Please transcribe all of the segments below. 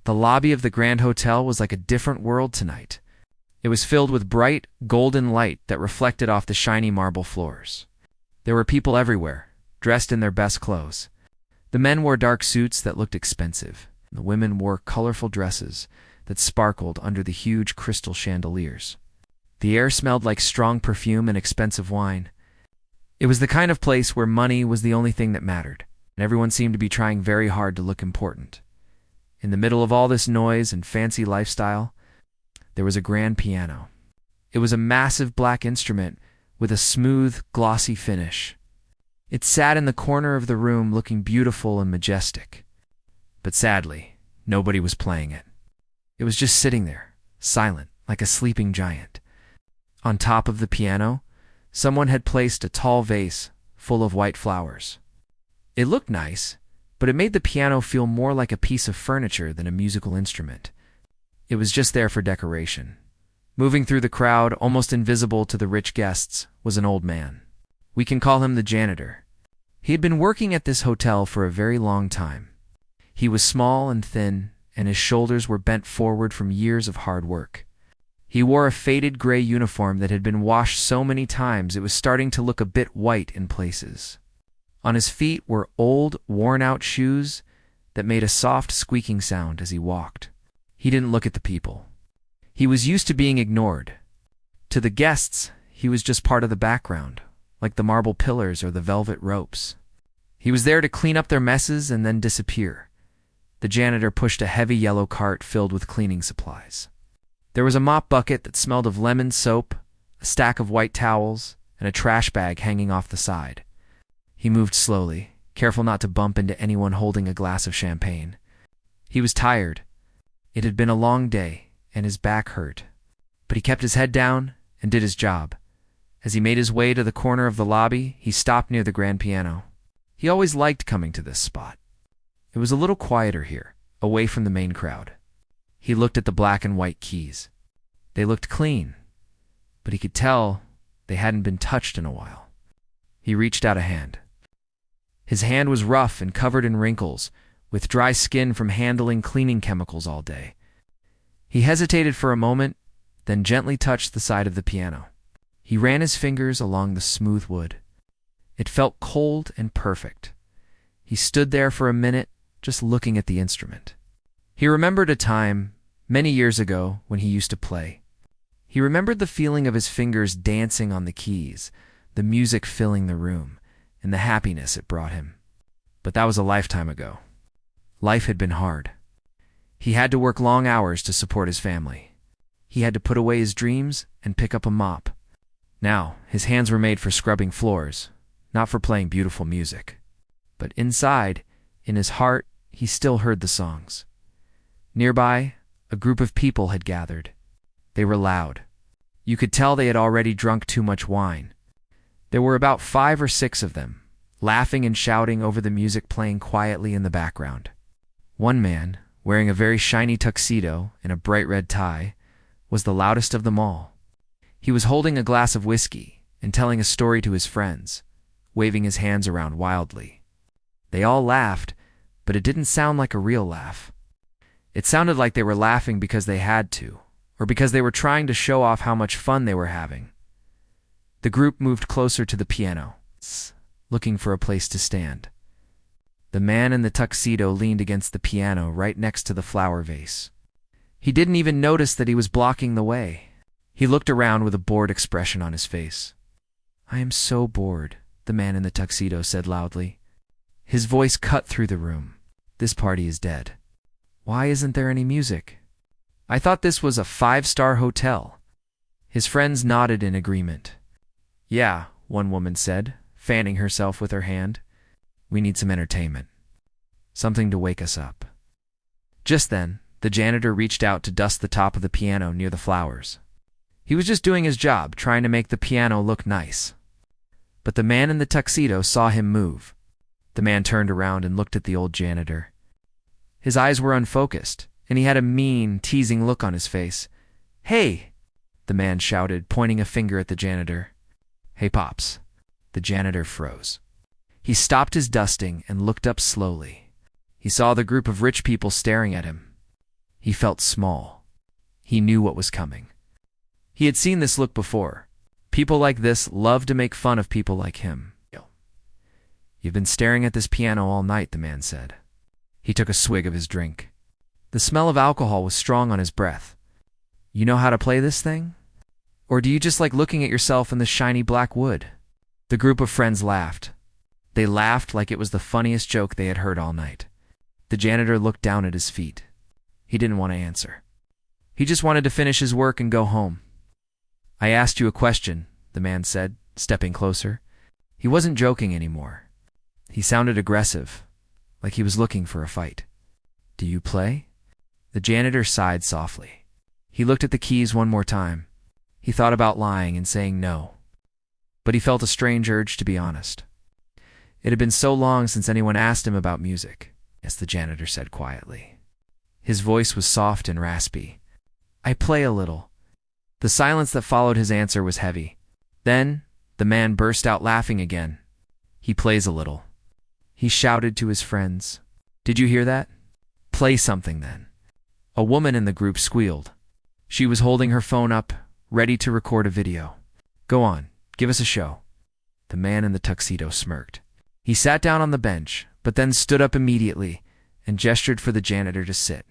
The lobby of the Grand Hotel was like a different world tonight. It was filled with bright, golden light that reflected off the shiny marble floors. There were people everywhere, dressed in their best clothes. The men wore dark suits that looked expensive. The women wore colorful dresses that sparkled under the huge crystal chandeliers. The air smelled like strong perfume and expensive wine. It was the kind of place where money was the only thing that mattered, and everyone seemed to be trying very hard to look important. In the middle of all this noise and fancy lifestyle, there was a grand piano. It was a massive black instrument with a smooth, glossy finish. It sat in the corner of the room looking beautiful and majestic. But sadly, nobody was playing it. It was just sitting there, silent, like a sleeping giant. On top of the piano, someone had placed a tall vase full of white flowers. It looked nice, but it made the piano feel more like a piece of furniture than a musical instrument. It was just there for decoration. Moving through the crowd, almost invisible to the rich guests, was an old man. We can call him the janitor. He had been working at this hotel for a very long time. He was small and thin, and his shoulders were bent forward from years of hard work. He wore a faded gray uniform that had been washed so many times it was starting to look a bit white in places. On his feet were old, worn-out shoes that made a soft squeaking sound as he walked. He didn't look at the people. He was used to being ignored. To the guests, he was just part of the background, like the marble pillars or the velvet ropes. He was there to clean up their messes and then disappear. The janitor pushed a heavy yellow cart filled with cleaning supplies. There was a mop bucket that smelled of lemon soap, a stack of white towels, and a trash bag hanging off the side. He moved slowly, careful not to bump into anyone holding a glass of champagne. He was tired. It had been a long day, and his back hurt. But he kept his head down and did his job. As he made his way to the corner of the lobby, he stopped near the grand piano. He always liked coming to this spot. It was a little quieter here, away from the main crowd. He looked at the black and white keys. They looked clean, but he could tell they hadn't been touched in a while. He reached out a hand. His hand was rough and covered in wrinkles, with dry skin from handling cleaning chemicals all day. He hesitated for a moment, then gently touched the side of the piano. He ran his fingers along the smooth wood. It felt cold and perfect. He stood there for a minute, just looking at the instrument. He remembered a time, many years ago, when he used to play. He remembered the feeling of his fingers dancing on the keys, the music filling the room, and the happiness it brought him. But that was a lifetime ago. Life had been hard. He had to work long hours to support his family. He had to put away his dreams and pick up a mop. Now, his hands were made for scrubbing floors, not for playing beautiful music. But inside, in his heart, he still heard the songs. Nearby, a group of people had gathered. They were loud. You could tell they had already drunk too much wine. There were about 5 or 6 of them, laughing and shouting over the music playing quietly in the background. One man, wearing a very shiny tuxedo and a bright red tie, was the loudest of them all. He was holding a glass of whiskey and telling a story to his friends, waving his hands around wildly. They all laughed, but it didn't sound like a real laugh. It sounded like they were laughing because they had to, or because they were trying to show off how much fun they were having. The group moved closer to the piano, looking for a place to stand. The man in the tuxedo leaned against the piano right next to the flower vase. He didn't even notice that he was blocking the way. He looked around with a bored expression on his face. "I am so bored," the man in the tuxedo said loudly. His voice cut through the room. "This party is dead. Why isn't there any music? I thought this was a 5-star hotel." His friends nodded in agreement. "Yeah," one woman said, fanning herself with her hand. "We need some entertainment. Something to wake us up." Just then, the janitor reached out to dust the top of the piano near the flowers. He was just doing his job, trying to make the piano look nice. But the man in the tuxedo saw him move. The man turned around and looked at the old janitor. His eyes were unfocused, and he had a mean, teasing look on his face. "Hey!" the man shouted, pointing a finger at the janitor. "Hey, Pops." The janitor froze. He stopped his dusting and looked up slowly. He saw the group of rich people staring at him. He felt small. He knew what was coming. He had seen this look before. People like this love to make fun of people like him. "You've been staring at this piano all night," the man said. He took a swig of his drink. The smell of alcohol was strong on his breath. "You know how to play this thing? Or do you just like looking at yourself in the shiny black wood?" The group of friends laughed. They laughed like it was the funniest joke they had heard all night. The janitor looked down at his feet. He didn't want to answer. He just wanted to finish his work and go home. "I asked you a question," the man said, stepping closer. He wasn't joking anymore. He sounded aggressive, like he was looking for a fight. "Do you play?" The janitor sighed softly. He looked at the keys one more time. He thought about lying and saying no. But he felt a strange urge to be honest. It had been so long since anyone asked him about music. "Yes," the janitor said quietly. His voice was soft and raspy. "I play a little." The silence that followed his answer was heavy. Then, the man burst out laughing again. "He plays a little." He shouted to his friends. "Did you hear that? Play something then." A woman in the group squealed. She was holding her phone up, ready to record a video. "Go on, give us a show." The man in the tuxedo smirked. He sat down on the bench, but then stood up immediately and gestured for the janitor to sit.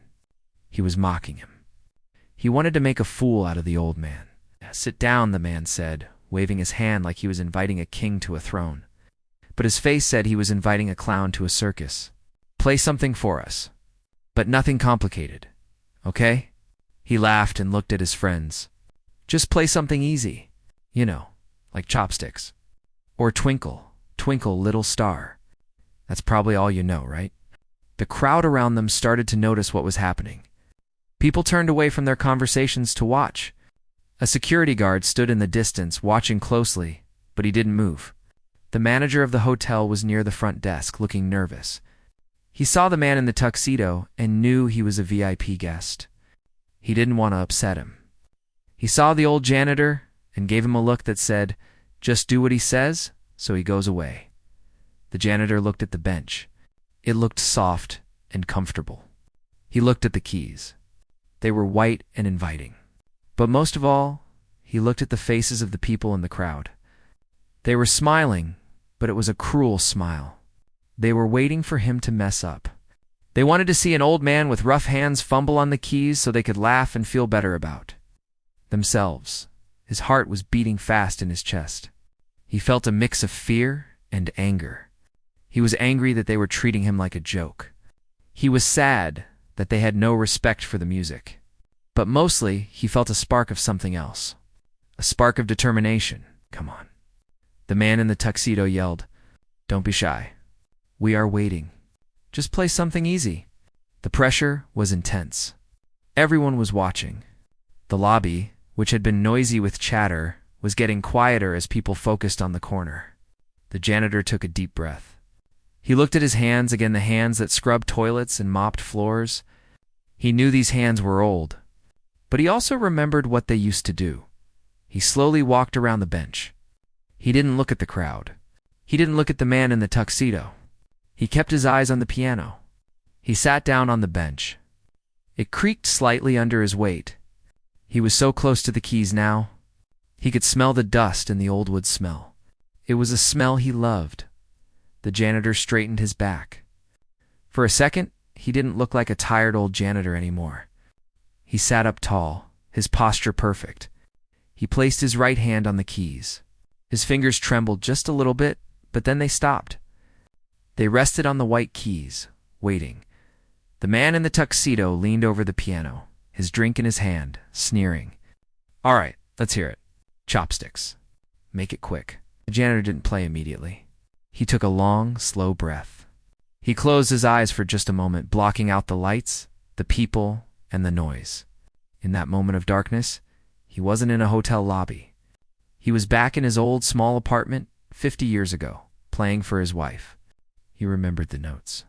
He was mocking him. He wanted to make a fool out of the old man. "Sit down," the man said, waving his hand like he was inviting a king to a throne. But his face said he was inviting a clown to a circus. "Play something for us. But nothing complicated. Okay?" He laughed and looked at his friends. "Just play something easy. You know, like Chopsticks. Or Twinkle, Twinkle, Little Star. That's probably all you know, right?" The crowd around them started to notice what was happening. People turned away from their conversations to watch. A security guard stood in the distance, watching closely, but he didn't move. The manager of the hotel was near the front desk, looking nervous. He saw the man in the tuxedo and knew he was a VIP guest. He didn't want to upset him. He saw the old janitor and gave him a look that said, "Just do what he says, so he goes away." The janitor looked at the bench. It looked soft and comfortable. He looked at the keys. They were white and inviting. But most of all, he looked at the faces of the people in the crowd. They were smiling, but it was a cruel smile. They were waiting for him to mess up. They wanted to see an old man with rough hands fumble on the keys so they could laugh and feel better about themselves. His heart was beating fast in his chest. He felt a mix of fear and anger. He was angry that they were treating him like a joke. He was sad that they had no respect for the music. But mostly, he felt a spark of something else. A spark of determination. "Come on." The man in the tuxedo yelled, "Don't be shy. We are waiting. Just play something easy." The pressure was intense. Everyone was watching. The lobby, which had been noisy with chatter, was getting quieter as people focused on the corner. The janitor took a deep breath. He looked at his hands, again the hands that scrubbed toilets and mopped floors. He knew these hands were old, but he also remembered what they used to do. He slowly walked around the bench. He didn't look at the crowd. He didn't look at the man in the tuxedo. He kept his eyes on the piano. He sat down on the bench. It creaked slightly under his weight. He was so close to the keys now. He could smell the dust and the old wood smell. It was a smell he loved. The janitor straightened his back. For a second, he didn't look like a tired old janitor anymore. He sat up tall, his posture perfect. He placed his right hand on the keys. His fingers trembled just a little bit, but then they stopped. They rested on the white keys, waiting. The man in the tuxedo leaned over the piano, his drink in his hand, sneering. "All right, let's hear it. Chopsticks. Make it quick." The janitor didn't play immediately. He took a long, slow breath. He closed his eyes for just a moment, blocking out the lights, the people, and the noise. In that moment of darkness, he wasn't in a hotel lobby. He was back in his old small apartment 50 years ago, playing for his wife. He remembered the notes.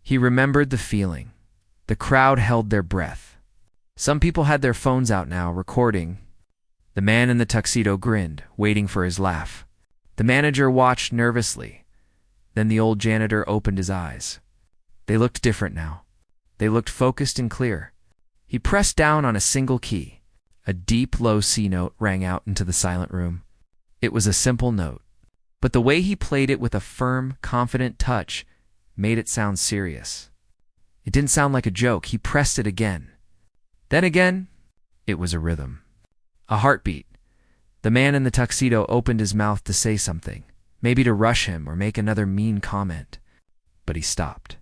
He remembered the feeling. The crowd held their breath. Some people had their phones out now, recording. The man in the tuxedo grinned, waiting for his laugh. The manager watched nervously. Then the old janitor opened his eyes. They looked different now. They looked focused and clear. He pressed down on a single key. A deep, low C note rang out into the silent room. It was a simple note, but the way he played it with a firm, confident touch made it sound serious. It didn't sound like a joke. He pressed it again. Then again, it was a rhythm. A heartbeat. The man in the tuxedo opened his mouth to say something, maybe to rush him or make another mean comment. But he stopped.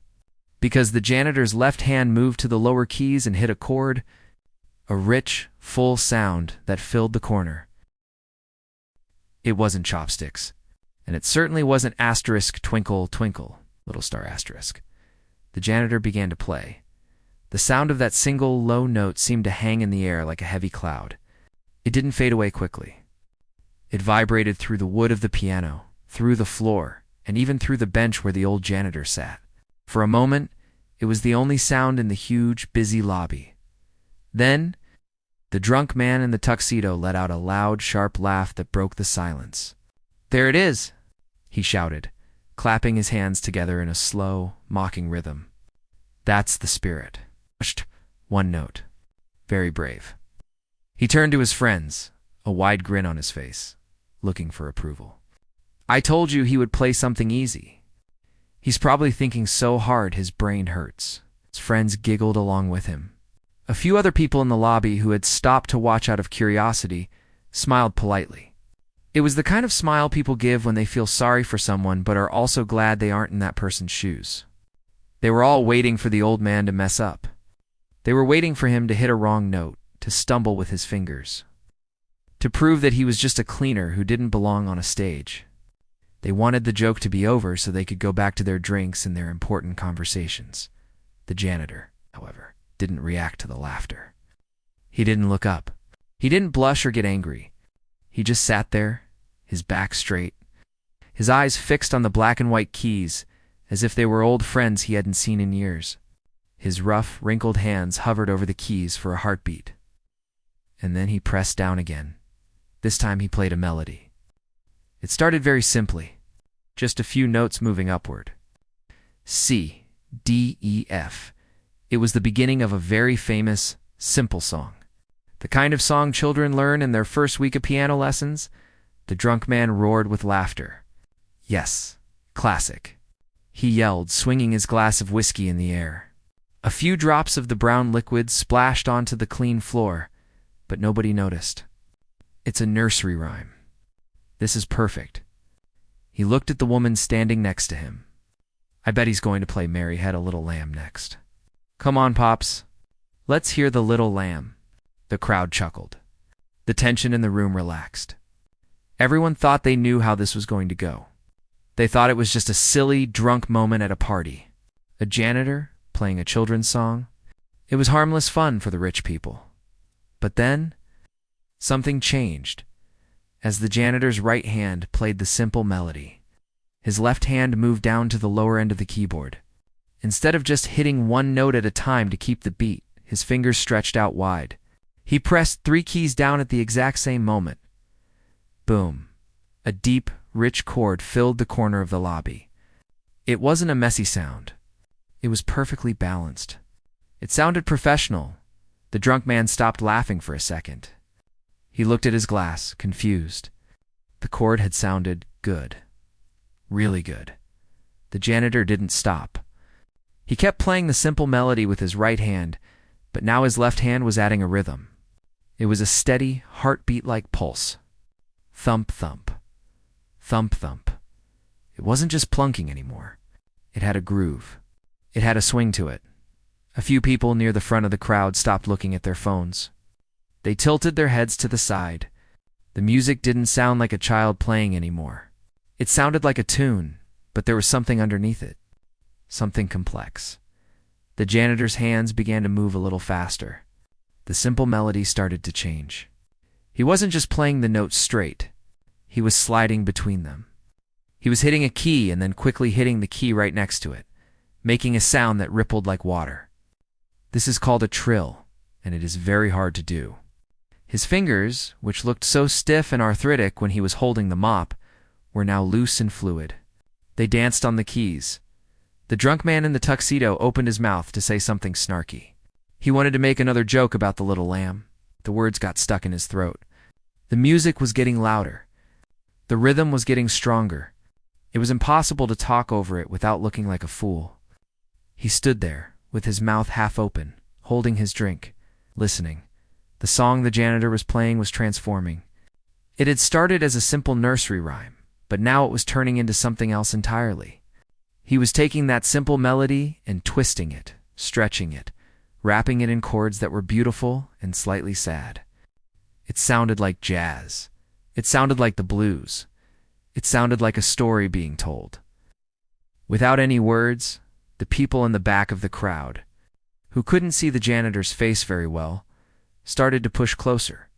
Because the janitor's left hand moved to the lower keys and hit a chord, a rich, full sound that filled the corner. It wasn't chopsticks, and it certainly wasn't asterisk twinkle twinkle, little star asterisk. The janitor began to play. The sound of that single low note seemed to hang in the air like a heavy cloud. It didn't fade away quickly. It vibrated through the wood of the piano, through the floor, and even through the bench where the old janitor sat. For a moment, it was the only sound in the huge, busy lobby. Then, the drunk man in the tuxedo let out a loud, sharp laugh that broke the silence. "There it is," he shouted, clapping his hands together in a slow, mocking rhythm. "That's the spirit." One note. Very brave. He turned to his friends, a wide grin on his face, looking for approval. "I told you he would play something easy. He's probably thinking so hard his brain hurts." His friends giggled along with him. A few other people in the lobby who had stopped to watch out of curiosity smiled politely. It was the kind of smile people give when they feel sorry for someone but are also glad they aren't in that person's shoes. They were all waiting for the old man to mess up. They were waiting for him to hit a wrong note, to stumble with his fingers, to prove that he was just a cleaner who didn't belong on a stage. They wanted the joke to be over so they could go back to their drinks and their important conversations. The janitor, however, didn't react to the laughter. He didn't look up. He didn't blush or get angry. He just sat there, his back straight, his eyes fixed on the black and white keys, as if they were old friends he hadn't seen in years. His rough, wrinkled hands hovered over the keys for a heartbeat. And then he pressed down again. This time he played a melody. It started very simply, just a few notes moving upward. C, D, E, F. It was the beginning of a very famous, simple song. The kind of song children learn in their first week of piano lessons. The drunk man roared with laughter. Yes, classic. He yelled, swinging his glass of whiskey in the air. A few drops of the brown liquid splashed onto the clean floor, but nobody noticed. It's a nursery rhyme. This is perfect. He looked at the woman standing next to him. I bet he's going to play Mary Had a Little Lamb next. Come on, Pops. Let's hear the Little Lamb. The crowd chuckled. The tension in the room relaxed. Everyone thought they knew how this was going to go. They thought it was just a silly, drunk moment at a party. A janitor playing a children's song. It was harmless fun for the rich people. But then, something changed. As the janitor's right hand played the simple melody, his left hand moved down to the lower end of the keyboard. Instead of just hitting one note at a time to keep the beat, his fingers stretched out wide. He pressed 3 keys down at the exact same moment. Boom. A deep, rich chord filled the corner of the lobby. It wasn't a messy sound. It was perfectly balanced. It sounded professional. The drunk man stopped laughing for a second. He looked at his glass, confused. The chord had sounded good. Really good. The janitor didn't stop. He kept playing the simple melody with his right hand, but now his left hand was adding a rhythm. It was a steady, heartbeat-like pulse. Thump, thump. Thump, thump. It wasn't just plunking anymore. It had a groove. It had a swing to it. A few people near the front of the crowd stopped looking at their phones. They tilted their heads to the side. The music didn't sound like a child playing anymore. It sounded like a tune, but there was something underneath it. Something complex. The janitor's hands began to move a little faster. The simple melody started to change. He wasn't just playing the notes straight. He was sliding between them. He was hitting a key and then quickly hitting the key right next to it, making a sound that rippled like water. This is called a trill, and it is very hard to do. His fingers, which looked so stiff and arthritic when he was holding the mop, were now loose and fluid. They danced on the keys. The drunk man in the tuxedo opened his mouth to say something snarky. He wanted to make another joke about the little lamb. The words got stuck in his throat. The music was getting louder. The rhythm was getting stronger. It was impossible to talk over it without looking like a fool. He stood there, with his mouth half open, holding his drink, listening. The song the janitor was playing was transforming. It had started as a simple nursery rhyme, but now it was turning into something else entirely. He was taking that simple melody and twisting it, stretching it, wrapping it in chords that were beautiful and slightly sad. It sounded like jazz. It sounded like the blues. It sounded like a story being told. Without any words, the people in the back of the crowd, who couldn't see the janitor's face very well, started to push closer.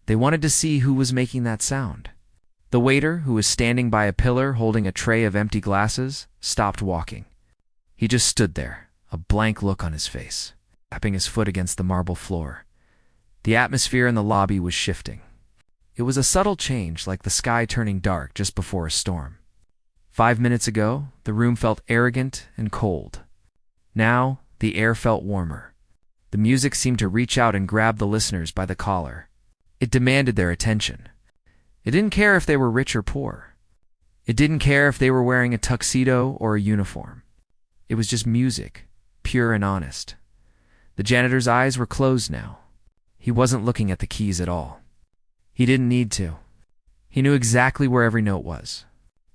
They wanted to see who was making that sound. The waiter, who was standing by a pillar holding a tray of empty glasses, stopped walking. He just stood there, a blank look on his face, tapping his foot against the marble floor. The atmosphere in the lobby was shifting. It was a subtle change, like the sky turning dark just before a storm. 5 minutes ago, the room felt arrogant and cold. Now, the air felt warmer. The music seemed to reach out and grab the listeners by the collar. It demanded their attention. It didn't care if they were rich or poor. It didn't care if they were wearing a tuxedo or a uniform. It was just music, pure and honest. The janitor's eyes were closed now. He wasn't looking at the keys at all. He didn't need to. He knew exactly where every note was.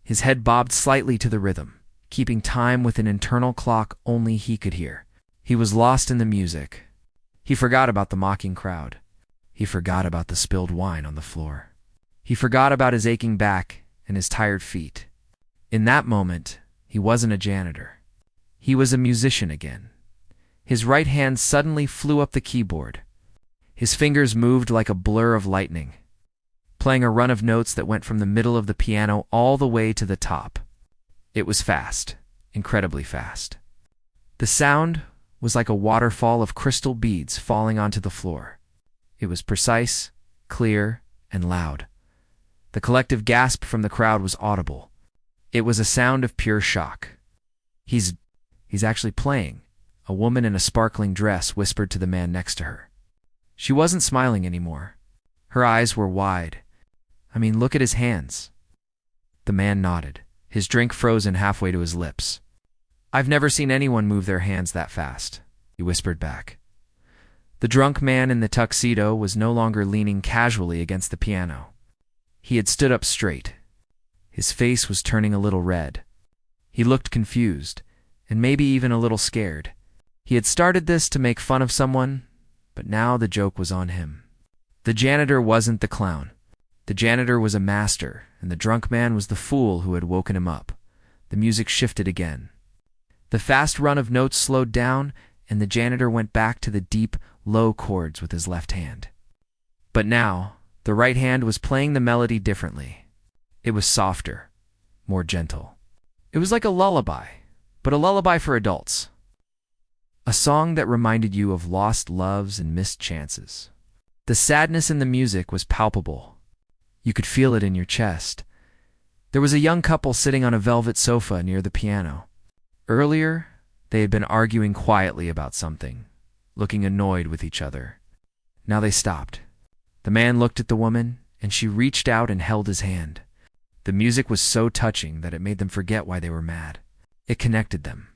His head bobbed slightly to the rhythm, keeping time with an internal clock only he could hear. He was lost in the music. He forgot about the mocking crowd. He forgot about the spilled wine on the floor. He forgot about his aching back and his tired feet. In that moment, he wasn't a janitor. He was a musician again. His right hand suddenly flew up the keyboard. His fingers moved like a blur of lightning, playing a run of notes that went from the middle of the piano all the way to the top. It was fast, incredibly fast. The sound was like a waterfall of crystal beads falling onto the floor. It was precise, clear, and loud. The collective gasp from the crowd was audible. It was a sound of pure shock. He's actually playing, a woman in a sparkling dress whispered to the man next to her. She wasn't smiling anymore. Her eyes were wide. Look at his hands. The man nodded, his drink frozen halfway to his lips. I've never seen anyone move their hands that fast, he whispered back. The drunk man in the tuxedo was no longer leaning casually against the piano. He had stood up straight. His face was turning a little red. He looked confused, and maybe even a little scared. He had started this to make fun of someone, but now the joke was on him. The janitor wasn't the clown. The janitor was a master, and the drunk man was the fool who had woken him up. The music shifted again. The fast run of notes slowed down, and the janitor went back to the deep, low chords with his left hand. But now, the right hand was playing the melody differently. It was softer, more gentle. It was like a lullaby, but a lullaby for adults. A song that reminded you of lost loves and missed chances. The sadness in the music was palpable. You could feel it in your chest. There was a young couple sitting on a velvet sofa near the piano. Earlier, they had been arguing quietly about something, looking annoyed with each other. Now they stopped. The man looked at the woman, and she reached out and held his hand. The music was so touching that it made them forget why they were mad. It connected them.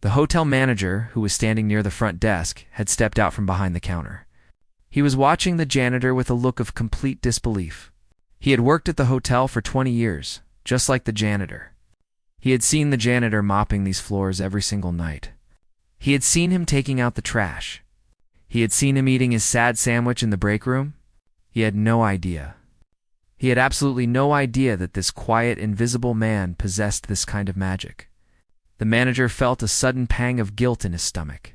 The hotel manager, who was standing near the front desk, had stepped out from behind the counter. He was watching the janitor with a look of complete disbelief. He had worked at the hotel for 20 years, just like the janitor. He had seen the janitor mopping these floors every single night. He had seen him taking out the trash. He had seen him eating his sad sandwich in the break room. He had no idea. He had absolutely no idea that this quiet, invisible man possessed this kind of magic. The manager felt a sudden pang of guilt in his stomach.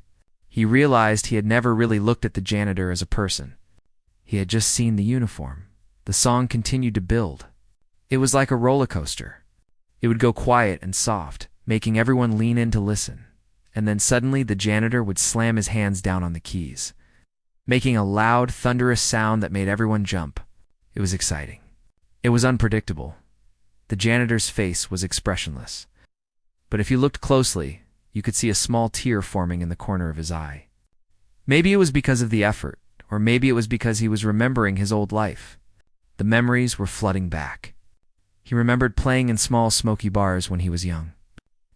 He realized he had never really looked at the janitor as a person. He had just seen the uniform. The song continued to build. It was like a roller coaster. It would go quiet and soft, making everyone lean in to listen. And then suddenly the janitor would slam his hands down on the keys, making a loud, thunderous sound that made everyone jump. It was exciting. It was unpredictable. The janitor's face was expressionless. But if you looked closely, you could see a small tear forming in the corner of his eye. Maybe it was because of the effort, or maybe it was because he was remembering his old life. The memories were flooding back. He remembered playing in small, smoky bars when he was young.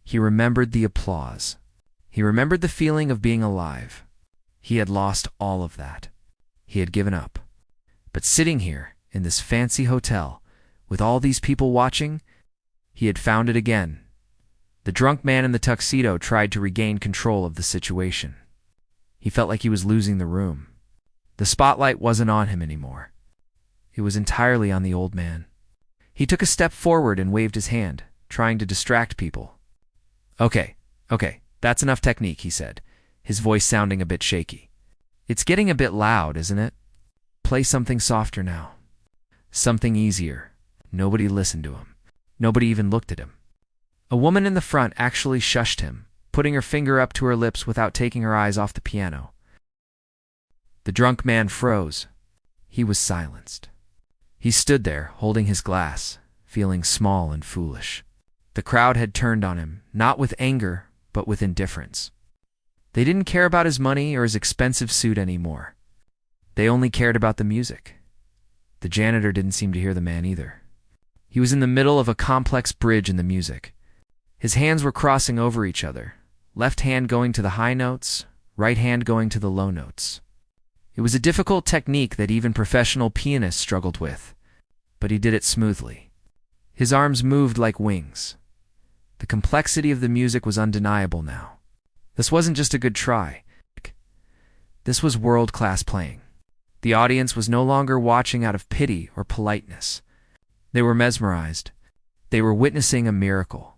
He remembered the applause. He remembered the feeling of being alive. He had lost all of that. He had given up. But sitting here, in this fancy hotel, with all these people watching, he had found it again. The drunk man in the tuxedo tried to regain control of the situation. He felt like he was losing the room. The spotlight wasn't on him anymore. It was entirely on the old man. He took a step forward and waved his hand, trying to distract people. Okay, that's enough technique, he said, his voice sounding a bit shaky. It's getting a bit loud, isn't it? Play something softer now. Something easier. Nobody listened to him. Nobody even looked at him. A woman in the front actually shushed him, putting her finger up to her lips without taking her eyes off the piano. The drunk man froze. He was silenced. He stood there, holding his glass, feeling small and foolish. The crowd had turned on him, not with anger, but with indifference. They didn't care about his money or his expensive suit anymore. They only cared about the music. The janitor didn't seem to hear the man either. He was in the middle of a complex bridge in the music. His hands were crossing over each other, left hand going to the high notes, right hand going to the low notes. It was a difficult technique that even professional pianists struggled with, but he did it smoothly. His arms moved like wings. The complexity of the music was undeniable now. This wasn't just a good try. This was world-class playing. The audience was no longer watching out of pity or politeness. They were mesmerized. They were witnessing a miracle.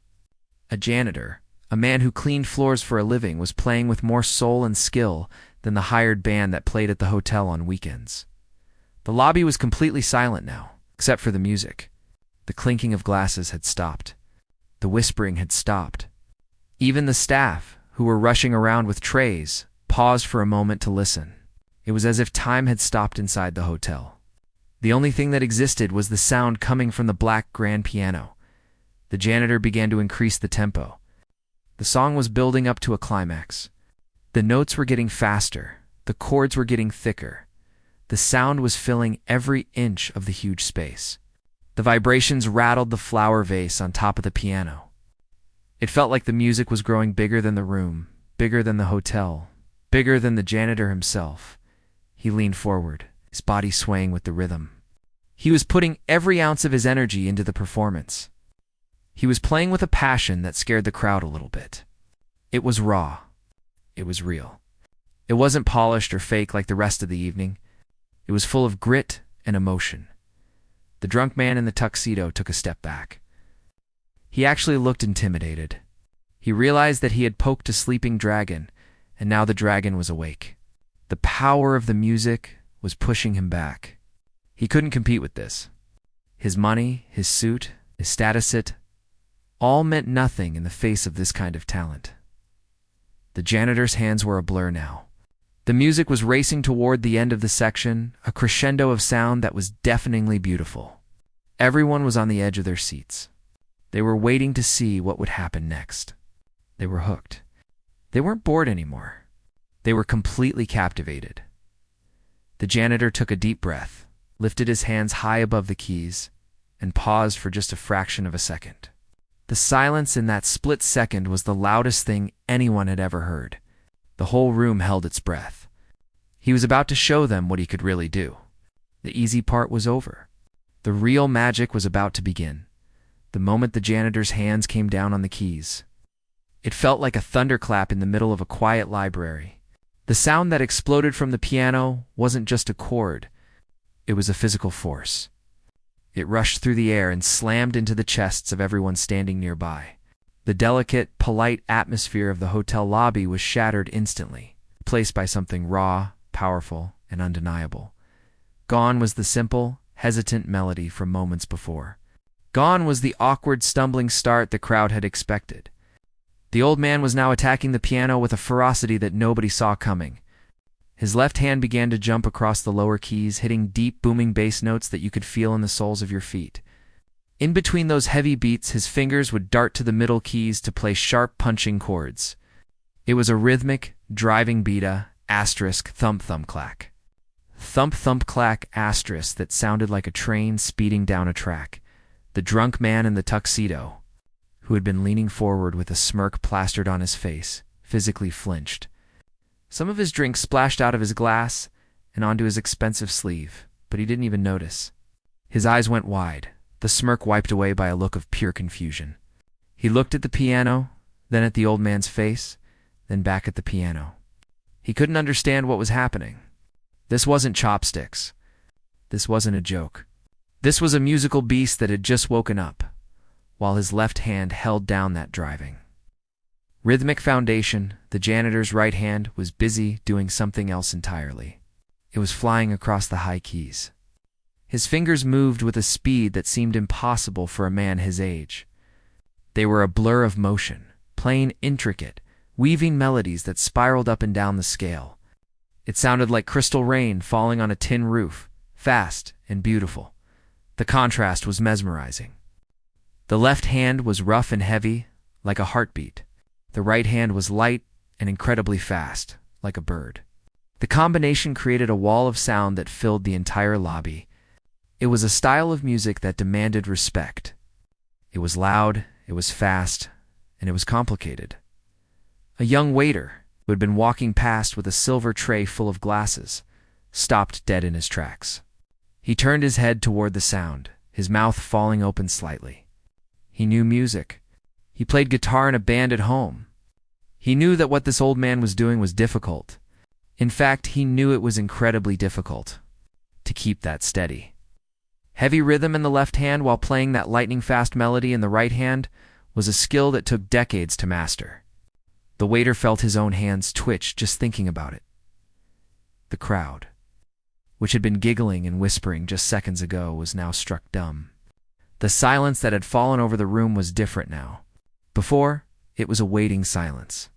A janitor, a man who cleaned floors for a living, was playing with more soul and skill than the hired band that played at the hotel on weekends. The lobby was completely silent now, except for the music. The clinking of glasses had stopped. The whispering had stopped. Even the staff, who were rushing around with trays, paused for a moment to listen. It was as if time had stopped inside the hotel. The only thing that existed was the sound coming from the black grand piano. The janitor began to increase the tempo. The song was building up to a climax. The notes were getting faster. The chords were getting thicker. The sound was filling every inch of the huge space. The vibrations rattled the flower vase on top of the piano. It felt like the music was growing bigger than the room, bigger than the hotel, bigger than the janitor himself. He leaned forward, his body swaying with the rhythm. He was putting every ounce of his energy into the performance. He was playing with a passion that scared the crowd a little bit. It was raw. It was real. It wasn't polished or fake like the rest of the evening. It was full of grit and emotion. The drunk man in the tuxedo took a step back. He actually looked intimidated. He realized that he had poked a sleeping dragon, and now the dragon was awake. The power of the music was pushing him back. He couldn't compete with this. His money, his suit, his status, it all meant nothing in the face of this kind of talent. The janitor's hands were a blur now. The music was racing toward the end of the section, a crescendo of sound that was deafeningly beautiful. Everyone was on the edge of their seats. They were waiting to see what would happen next. They were hooked. They weren't bored anymore. They were completely captivated. The janitor took a deep breath, lifted his hands high above the keys, and paused for just a fraction of a second. The silence in that split second was the loudest thing anyone had ever heard. The whole room held its breath. He was about to show them what he could really do. The easy part was over. The real magic was about to begin. The moment the janitor's hands came down on the keys, it felt like a thunderclap in the middle of a quiet library. The sound that exploded from the piano wasn't just a chord. It was a physical force. It rushed through the air and slammed into the chests of everyone standing nearby. The delicate, polite atmosphere of the hotel lobby was shattered instantly, replaced by something raw, powerful, and undeniable. Gone was the simple, hesitant melody from moments before. Gone was the awkward, stumbling start the crowd had expected. The old man was now attacking the piano with a ferocity that nobody saw coming. His left hand began to jump across the lower keys, hitting deep, booming bass notes that you could feel in the soles of your feet. In between those heavy beats, his fingers would dart to the middle keys to play sharp, punching chords. It was a rhythmic, driving beat, Asterisk thump thump clack. Thump thump clack asterisk that sounded like a train speeding down a track. The drunk man in the tuxedo, who had been leaning forward with a smirk plastered on his face, physically flinched. Some of his drink splashed out of his glass and onto his expensive sleeve, but he didn't even notice. His eyes went wide, the smirk wiped away by a look of pure confusion. He looked at the piano, then at the old man's face, then back at the piano. He couldn't understand what was happening. This wasn't chopsticks. This wasn't a joke. This was a musical beast that had just woken up, while his left hand held down that driving. Rhythmic foundation, the janitor's right hand was busy doing something else entirely. It was flying across the high keys. His fingers moved with a speed that seemed impossible for a man his age. They were a blur of motion, playing intricate, weaving melodies that spiraled up and down the scale. It sounded like crystal rain falling on a tin roof, fast and beautiful. The contrast was mesmerizing. The left hand was rough and heavy, like a heartbeat. The right hand was light and incredibly fast, like a bird. The combination created a wall of sound that filled the entire lobby. It was a style of music that demanded respect. It was loud, it was fast, and it was complicated. A young waiter, who had been walking past with a silver tray full of glasses, stopped dead in his tracks. He turned his head toward the sound, his mouth falling open slightly. He knew music. He played guitar in a band at home. He knew that what this old man was doing was difficult. In fact, he knew it was incredibly difficult to keep that steady. Heavy rhythm in the left hand while playing that lightning-fast melody in the right hand was a skill that took decades to master. The waiter felt his own hands twitch just thinking about it. The crowd, which had been giggling and whispering just seconds ago, was now struck dumb. The silence that had fallen over the room was different now. Before, it was a waiting silence,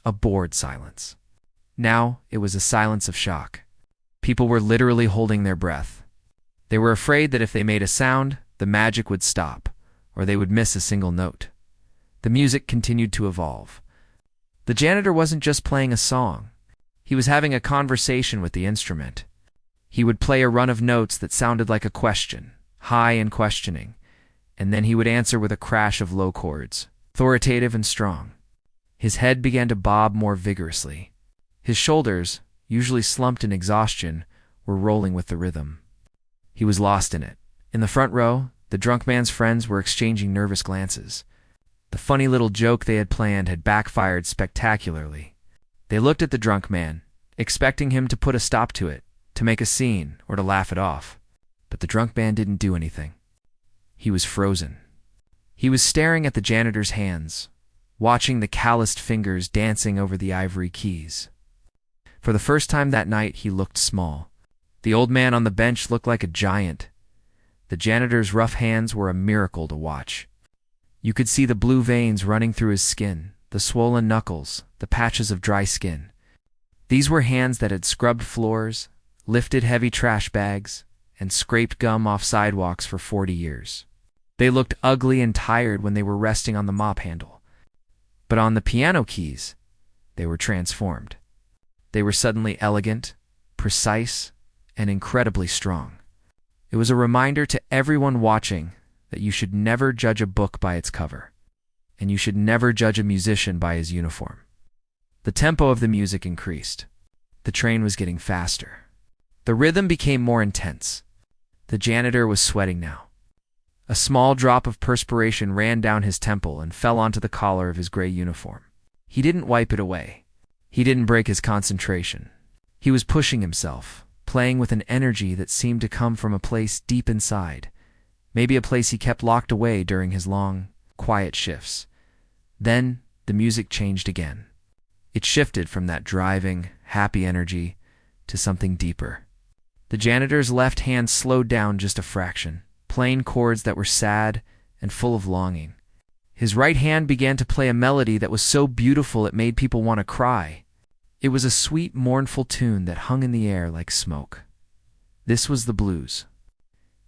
a bored silence. Now, it was a silence of shock. People were literally holding their breath. They were afraid that if they made a sound, the magic would stop, or they would miss a single note. The music continued to evolve. The janitor wasn't just playing a song. He was having a conversation with the instrument. He would play a run of notes that sounded like a question, high and questioning, and then he would answer with a crash of low chords, authoritative and strong. His head began to bob more vigorously. His shoulders, usually slumped in exhaustion, were rolling with the rhythm. He was lost in it. In the front row, the drunk man's friends were exchanging nervous glances. The funny little joke they had planned had backfired spectacularly. They looked at the drunk man, expecting him to put a stop to it, to make a scene, or to laugh it off. But the drunk man didn't do anything. He was frozen. He was staring at the janitor's hands, watching the calloused fingers dancing over the ivory keys. For the first time that night, he looked small. The old man on the bench looked like a giant. The janitor's rough hands were a miracle to watch. You could see the blue veins running through his skin, the swollen knuckles, the patches of dry skin. These were hands that had scrubbed floors, lifted heavy trash bags, and scraped gum off sidewalks for 40 years. They looked ugly and tired when they were resting on the mop handle. But on the piano keys, they were transformed. They were suddenly elegant, precise, and incredibly strong. It was a reminder to everyone watching that you should never judge a book by its cover, and you should never judge a musician by his uniform. The tempo of the music increased. The train was getting faster. The rhythm became more intense. The janitor was sweating now. A small drop of perspiration ran down his temple and fell onto the collar of his gray uniform. He didn't wipe it away. He didn't break his concentration. He was pushing himself, playing with an energy that seemed to come from a place deep inside, maybe a place he kept locked away during his long, quiet shifts. Then the music changed again. It shifted from that driving, happy energy to something deeper. The janitor's left hand slowed down just a fraction, playing chords that were sad and full of longing. His right hand began to play a melody that was so beautiful it made people want to cry. It was a sweet, mournful tune that hung in the air like smoke. This was the blues.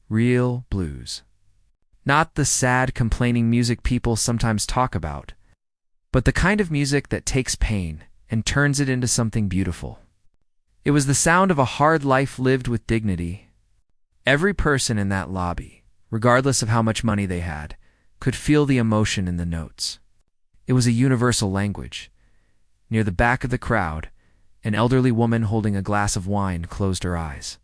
Real blues. Not the sad, complaining music people sometimes talk about, but the kind of music that takes pain and turns it into something beautiful. It was the sound of a hard life lived with dignity. Every person in that lobby, regardless of how much money they had, could feel the emotion in the notes. It was a universal language. Near the back of the crowd, an elderly woman holding a glass of wine closed her eyes.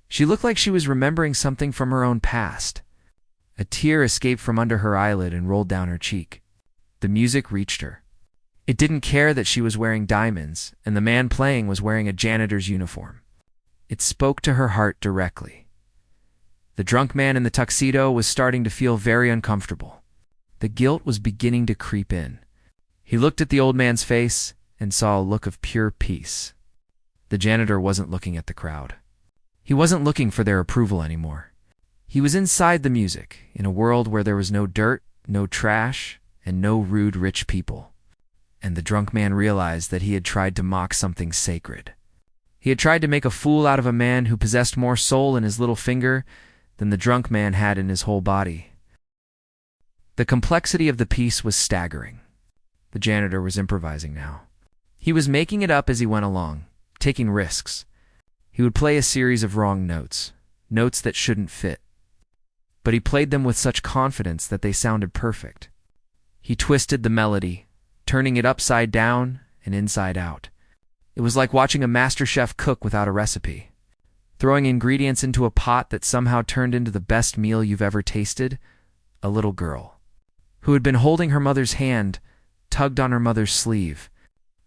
She looked like she was remembering something from her own past. A tear escaped from under her eyelid and rolled down her cheek. The music reached her. It didn't care that she was wearing diamonds, and the man playing was wearing a janitor's uniform. It spoke to her heart directly. The drunk man in the tuxedo was starting to feel very uncomfortable. The guilt was beginning to creep in. He looked at the old man's face and saw a look of pure peace. The janitor wasn't looking at the crowd. He wasn't looking for their approval anymore. He was inside the music, in a world where there was no dirt, no trash, and no rude rich people. And the drunk man realized that he had tried to mock something sacred. He had tried to make a fool out of a man who possessed more soul in his little finger than the drunk man had in his whole body. The complexity of the piece was staggering. The janitor was improvising now. He was making it up as he went along, taking risks. He would play a series of wrong notes, notes that shouldn't fit. But he played them with such confidence that they sounded perfect. He twisted the melody, turning it upside down and inside out. It was like watching a master chef cook without a recipe. Throwing ingredients into a pot that somehow turned into the best meal you've ever tasted. A little girl, who had been holding her mother's hand, tugged on her mother's sleeve.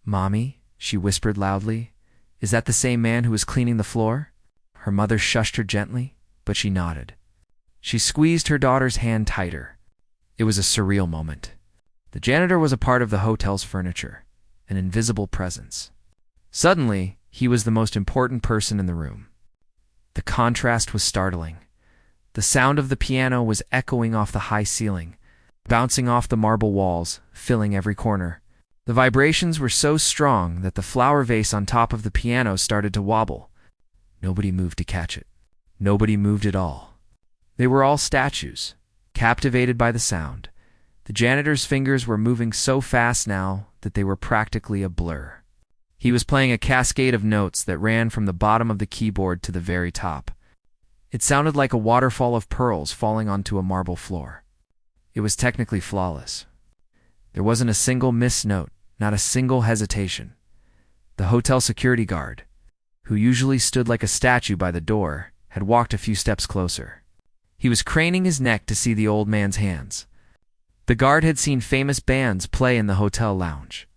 "Mommy," she whispered loudly, "is that the same man who was cleaning the floor?" Her mother shushed her gently, but she nodded. She squeezed her daughter's hand tighter. It was a surreal moment. The janitor was a part of the hotel's furniture, an invisible presence. Suddenly, he was the most important person in the room. The contrast was startling. The sound of the piano was echoing off the high ceiling, bouncing off the marble walls, filling every corner. The vibrations were so strong that the flower vase on top of the piano started to wobble. Nobody moved to catch it. Nobody moved at all. They were all statues, captivated by the sound. The janitor's fingers were moving so fast now that they were practically a blur. He was playing a cascade of notes that ran from the bottom of the keyboard to the very top. It sounded like a waterfall of pearls falling onto a marble floor. It was technically flawless. There wasn't a single missed note, not a single hesitation. The hotel security guard, who usually stood like a statue by the door, had walked a few steps closer. He was craning his neck to see the old man's hands. The guard had seen famous bands play in the hotel lounge.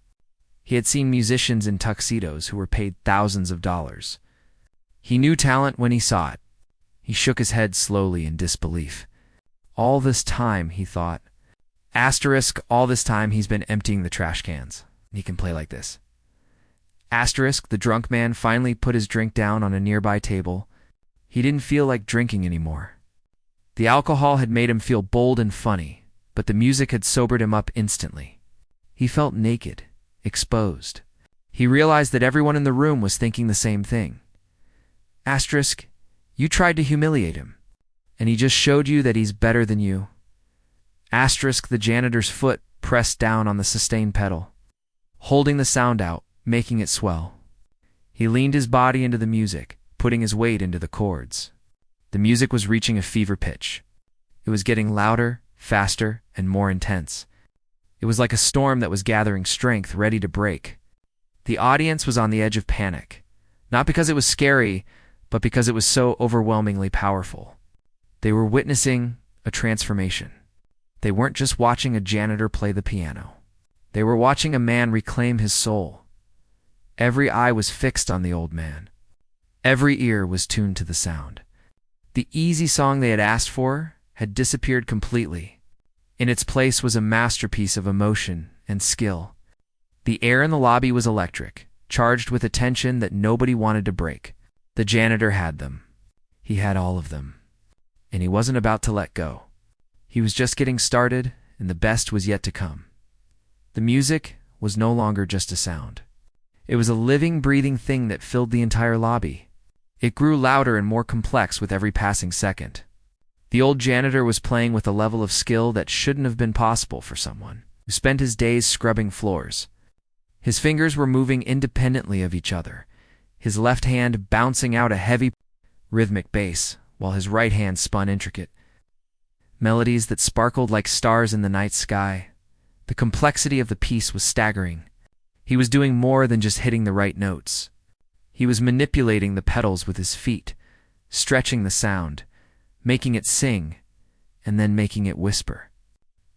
He had seen musicians in tuxedos who were paid thousands of dollars. He knew talent when he saw it. He shook his head slowly in disbelief. All this time, he thought. Asterisk, all this time he's been emptying the trash cans. He can play like this. Asterisk, the drunk man finally put his drink down on a nearby table. He didn't feel like drinking anymore. The alcohol had made him feel bold and funny, but the music had sobered him up instantly. He felt naked, exposed. He realized that everyone in the room was thinking the same thing. Asterisk, you tried to humiliate him, and he just showed you that he's better than you. Asterisk, the janitor's foot pressed down on the sustain pedal, holding the sound out, making it swell. He leaned his body into the music, putting his weight into the chords. The music was reaching a fever pitch. It was getting louder, faster, and more intense. It was like a storm that was gathering strength, ready to break. The audience was on the edge of panic, not because it was scary, but because it was so overwhelmingly powerful. They were witnessing a transformation. They weren't just watching a janitor play the piano. They were watching a man reclaim his soul. Every eye was fixed on the old man. Every ear was tuned to the sound. The easy song they had asked for had disappeared completely. In its place was a masterpiece of emotion and skill. The air in the lobby was electric, charged with a tension that nobody wanted to break. The janitor had them. He had all of them. And he wasn't about to let go. He was just getting started, and the best was yet to come. The music was no longer just a sound. It was a living, breathing thing that filled the entire lobby. It grew louder and more complex with every passing second. The old janitor was playing with a level of skill that shouldn't have been possible for someone who spent his days scrubbing floors. His fingers were moving independently of each other, his left hand bouncing out a heavy, rhythmic bass, while his right hand spun intricate melodies that sparkled like stars in the night sky. The complexity of the piece was staggering. He was doing more than just hitting the right notes. He was manipulating the pedals with his feet, stretching the sound, making it sing, and then making it whisper.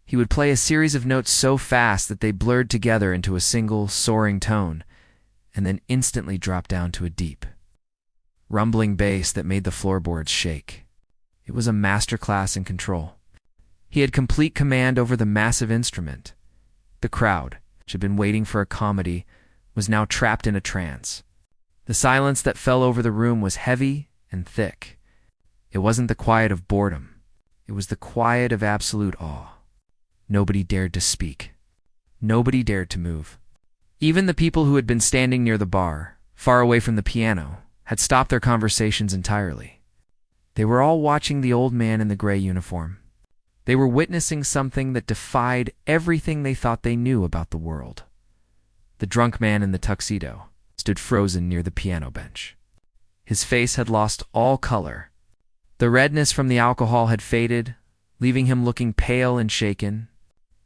He would play a series of notes so fast that they blurred together into a single, soaring tone, and then instantly dropped down to a deep, rumbling bass that made the floorboards shake. It was a masterclass in control. He had complete command over the massive instrument. The crowd, which had been waiting for a comedy, was now trapped in a trance. The silence that fell over the room was heavy and thick. It wasn't the quiet of boredom. It was the quiet of absolute awe. Nobody dared to speak. Nobody dared to move. Even the people who had been standing near the bar, far away from the piano, had stopped their conversations entirely. They were all watching the old man in the gray uniform. They were witnessing something that defied everything they thought they knew about the world. The drunk man in the tuxedo stood frozen near the piano bench. His face had lost all color. The redness from the alcohol had faded, leaving him looking pale and shaken.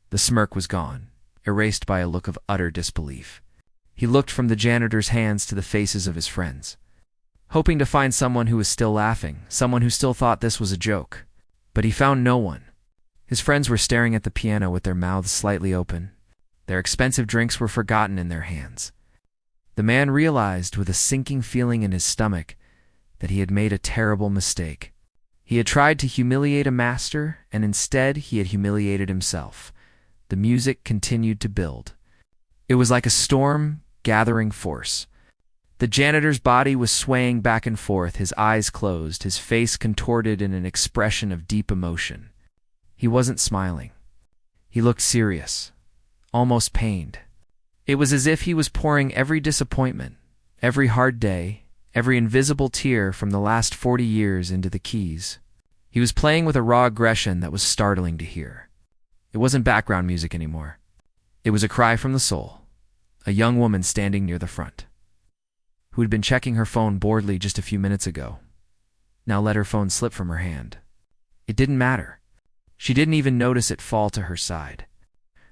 The smirk was gone, erased by a look of utter disbelief. He looked from the janitor's hands to the faces of his friends, hoping to find someone who was still laughing, someone who still thought this was a joke. But he found no one. His friends were staring at the piano with their mouths slightly open. Their expensive drinks were forgotten in their hands. The man realized with a sinking feeling in his stomach that he had made a terrible mistake. He had tried to humiliate a master, and instead he had humiliated himself. The music continued to build. It was like a storm gathering force. The janitor's body was swaying back and forth, his eyes closed, his face contorted in an expression of deep emotion. He wasn't smiling. He looked serious, almost pained. It was as if he was pouring every disappointment, every hard day, every invisible tear from the last 40 years into the keys. He was playing with a raw aggression that was startling to hear. It wasn't background music anymore. It was a cry from the soul, a young woman standing near the front, who had been checking her phone boredly just a few minutes ago, now let her phone slip from her hand. It didn't matter. She didn't even notice it fall to her side.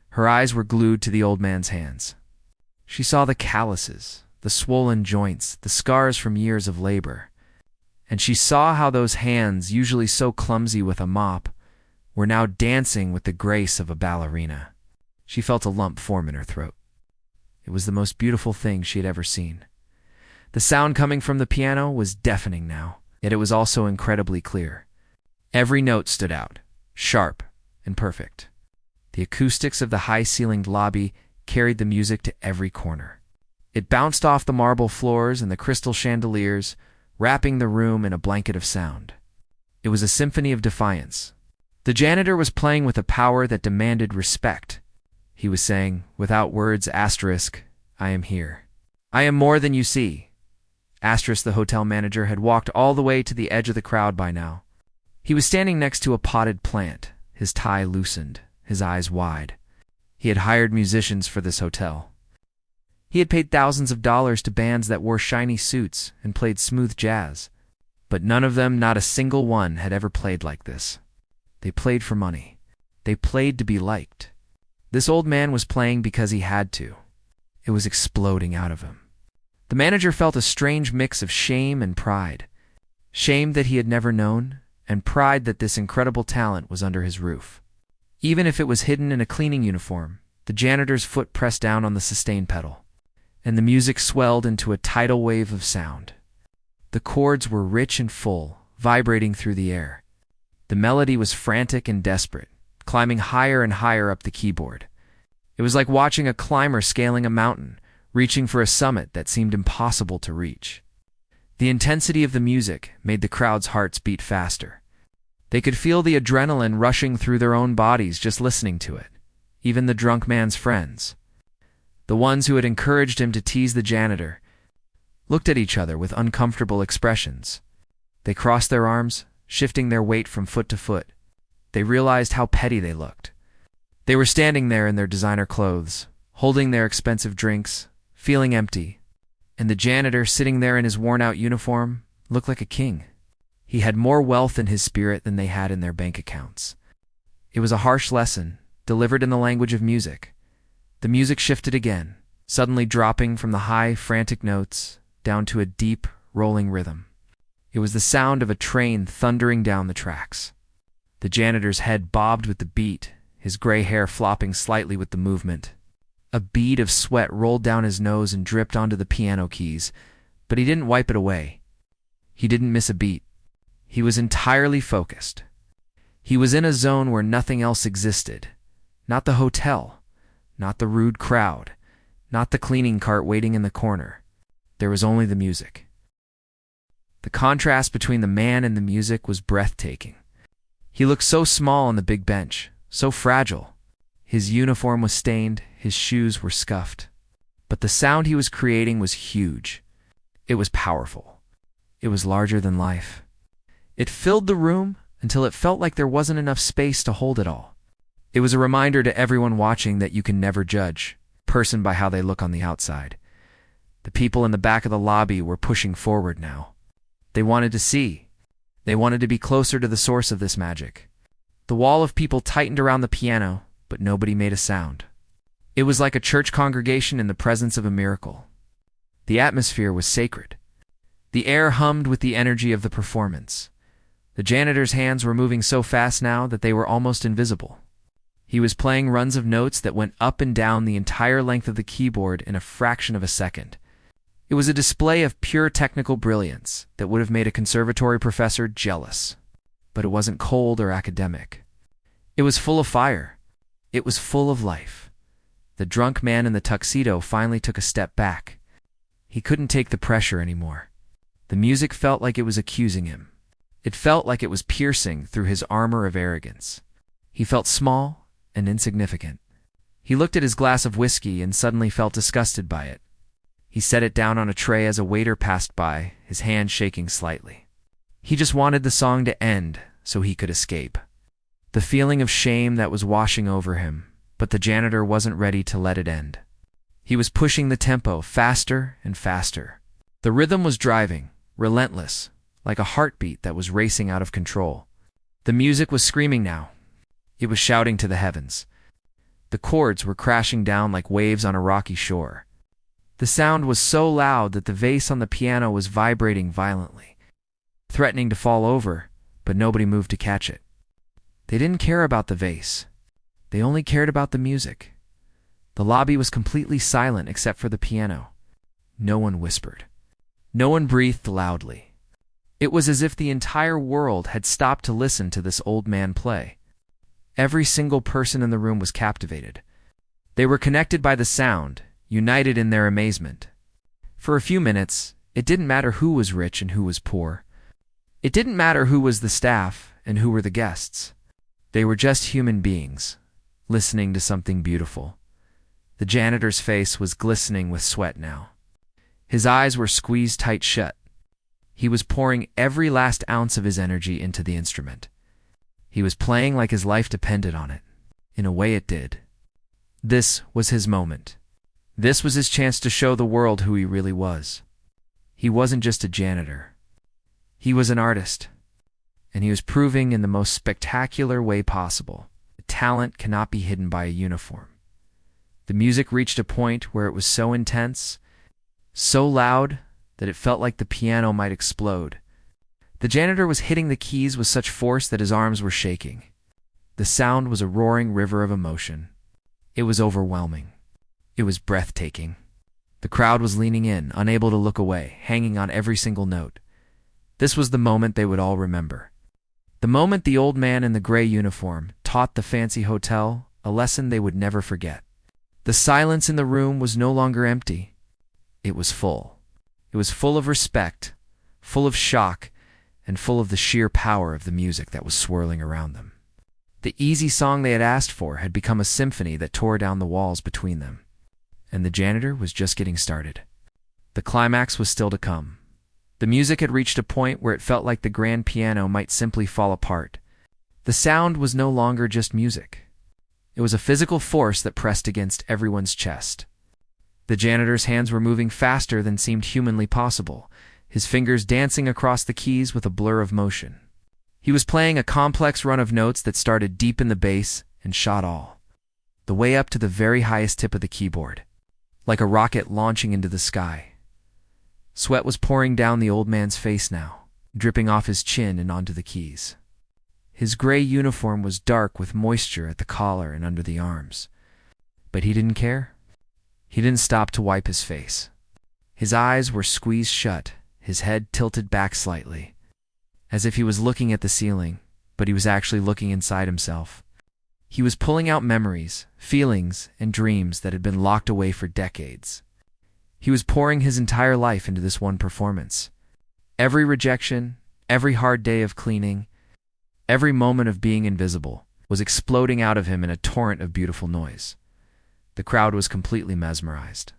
Her eyes were glued to the old man's hands. She saw the calluses, the swollen joints, the scars from years of labor. And she saw how those hands, usually so clumsy with a mop, were now dancing with the grace of a ballerina. She felt a lump form in her throat. It was the most beautiful thing she had ever seen. The sound coming from the piano was deafening now, yet it was also incredibly clear. Every note stood out, sharp and perfect. The acoustics of the high-ceilinged lobby carried the music to every corner. It bounced off the marble floors and the crystal chandeliers, wrapping the room in a blanket of sound. It was a symphony of defiance. The janitor was playing with a power that demanded respect. He was saying, without words, asterisk, I am here. I am more than you see. Asterisk, the hotel manager, had walked all the way to the edge of the crowd by now. He was standing next to a potted plant, his tie loosened, his eyes wide. He had hired musicians for this hotel. He had paid thousands of dollars to bands that wore shiny suits and played smooth jazz. But none of them, not a single one, had ever played like this. They played for money. They played to be liked. This old man was playing because he had to. It was exploding out of him. The manager felt a strange mix of shame and pride. Shame that he had never known, and pride that this incredible talent was under his roof. Even if it was hidden in a cleaning uniform, the janitor's foot pressed down on the sustain pedal, and the music swelled into a tidal wave of sound. The chords were rich and full, vibrating through the air. The melody was frantic and desperate, climbing higher and higher up the keyboard. It was like watching a climber scaling a mountain, reaching for a summit that seemed impossible to reach. The intensity of the music made the crowd's hearts beat faster. They could feel the adrenaline rushing through their own bodies just listening to it, even the drunk man's friends. The ones who had encouraged him to tease the janitor looked at each other with uncomfortable expressions. They crossed their arms, shifting their weight from foot to foot. They realized how petty they looked. They were standing there in their designer clothes, holding their expensive drinks, feeling empty. And the janitor, sitting there in his worn-out uniform, looked like a king. He had more wealth in his spirit than they had in their bank accounts. It was a harsh lesson, delivered in the language of music. The music shifted again, suddenly dropping from the high, frantic notes down to a deep, rolling rhythm. It was the sound of a train thundering down the tracks. The janitor's head bobbed with the beat, his gray hair flopping slightly with the movement. A bead of sweat rolled down his nose and dripped onto the piano keys, but he didn't wipe it away. He didn't miss a beat. He was entirely focused. He was in a zone where nothing else existed. Not the hotel, not the rude crowd, not the cleaning cart waiting in the corner. There was only the music. The contrast between the man and the music was breathtaking. He looked so small on the big bench, so fragile. His uniform was stained, his shoes were scuffed. But the sound he was creating was huge. It was powerful. It was larger than life. It filled the room until it felt like there wasn't enough space to hold it all. It was a reminder to everyone watching that you can never judge a person by how they look on the outside. The people in the back of the lobby were pushing forward now. They wanted to see. They wanted to be closer to the source of this magic. The wall of people tightened around the piano, but nobody made a sound. It was like a church congregation in the presence of a miracle. The atmosphere was sacred. The air hummed with the energy of the performance. The janitor's hands were moving so fast now that they were almost invisible. He was playing runs of notes that went up and down the entire length of the keyboard in a fraction of a second. It was a display of pure technical brilliance that would have made a conservatory professor jealous. But it wasn't cold or academic. It was full of fire. It was full of life. The drunk man in the tuxedo finally took a step back. He couldn't take the pressure anymore. The music felt like it was accusing him. It felt like it was piercing through his armor of arrogance. He felt small and insignificant. He looked at his glass of whiskey and suddenly felt disgusted by it. He set it down on a tray as a waiter passed by, his hand shaking slightly. He just wanted the song to end so he could escape. The feeling of shame that was washing over him, but the janitor wasn't ready to let it end. He was pushing the tempo faster and faster. The rhythm was driving, relentless, like a heartbeat that was racing out of control. The music was screaming now. It was shouting to the heavens. The chords were crashing down like waves on a rocky shore. The sound was so loud that the vase on the piano was vibrating violently, threatening to fall over, but nobody moved to catch it. They didn't care about the vase. They only cared about the music. The lobby was completely silent except for the piano. No one whispered. No one breathed loudly. It was as if the entire world had stopped to listen to this old man play. Every single person in the room was captivated. They were connected by the sound, united in their amazement. For a few minutes, it didn't matter who was rich and who was poor. It didn't matter who was the staff and who were the guests. They were just human beings, listening to something beautiful. The janitor's face was glistening with sweat now. His eyes were squeezed tight shut. He was pouring every last ounce of his energy into the instrument. He was playing like his life depended on it. In a way it did. This was his moment. This was his chance to show the world who he really was. He wasn't just a janitor. He was an artist. And he was proving in the most spectacular way possible that talent cannot be hidden by a uniform. The music reached a point where it was so intense, so loud, that it felt like the piano might explode. The janitor was hitting the keys with such force that his arms were shaking. The sound was a roaring river of emotion. It was overwhelming. It was breathtaking. The crowd was leaning in, unable to look away, hanging on every single note. This was the moment they would all remember. The moment the old man in the gray uniform taught the fancy hotel a lesson they would never forget. The silence in the room was no longer empty. It was full. It was full of respect, full of shock, and full of the sheer power of the music that was swirling around them. The easy song they had asked for had become a symphony that tore down the walls between them. And the janitor was just getting started. The climax was still to come. The music had reached a point where it felt like the grand piano might simply fall apart. The sound was no longer just music. It was a physical force that pressed against everyone's chest. The janitor's hands were moving faster than seemed humanly possible, his fingers dancing across the keys with a blur of motion. He was playing a complex run of notes that started deep in the bass and shot all the way up to the very highest tip of the keyboard, like a rocket launching into the sky. Sweat was pouring down the old man's face now, dripping off his chin and onto the keys. His gray uniform was dark with moisture at the collar and under the arms. But he didn't care. He didn't stop to wipe his face. His eyes were squeezed shut, his head tilted back slightly, as if he was looking at the ceiling, but he was actually looking inside himself. He was pulling out memories, feelings, and dreams that had been locked away for decades. He was pouring his entire life into this one performance. Every rejection, every hard day of cleaning, every moment of being invisible was exploding out of him in a torrent of beautiful noise. The crowd was completely mesmerized.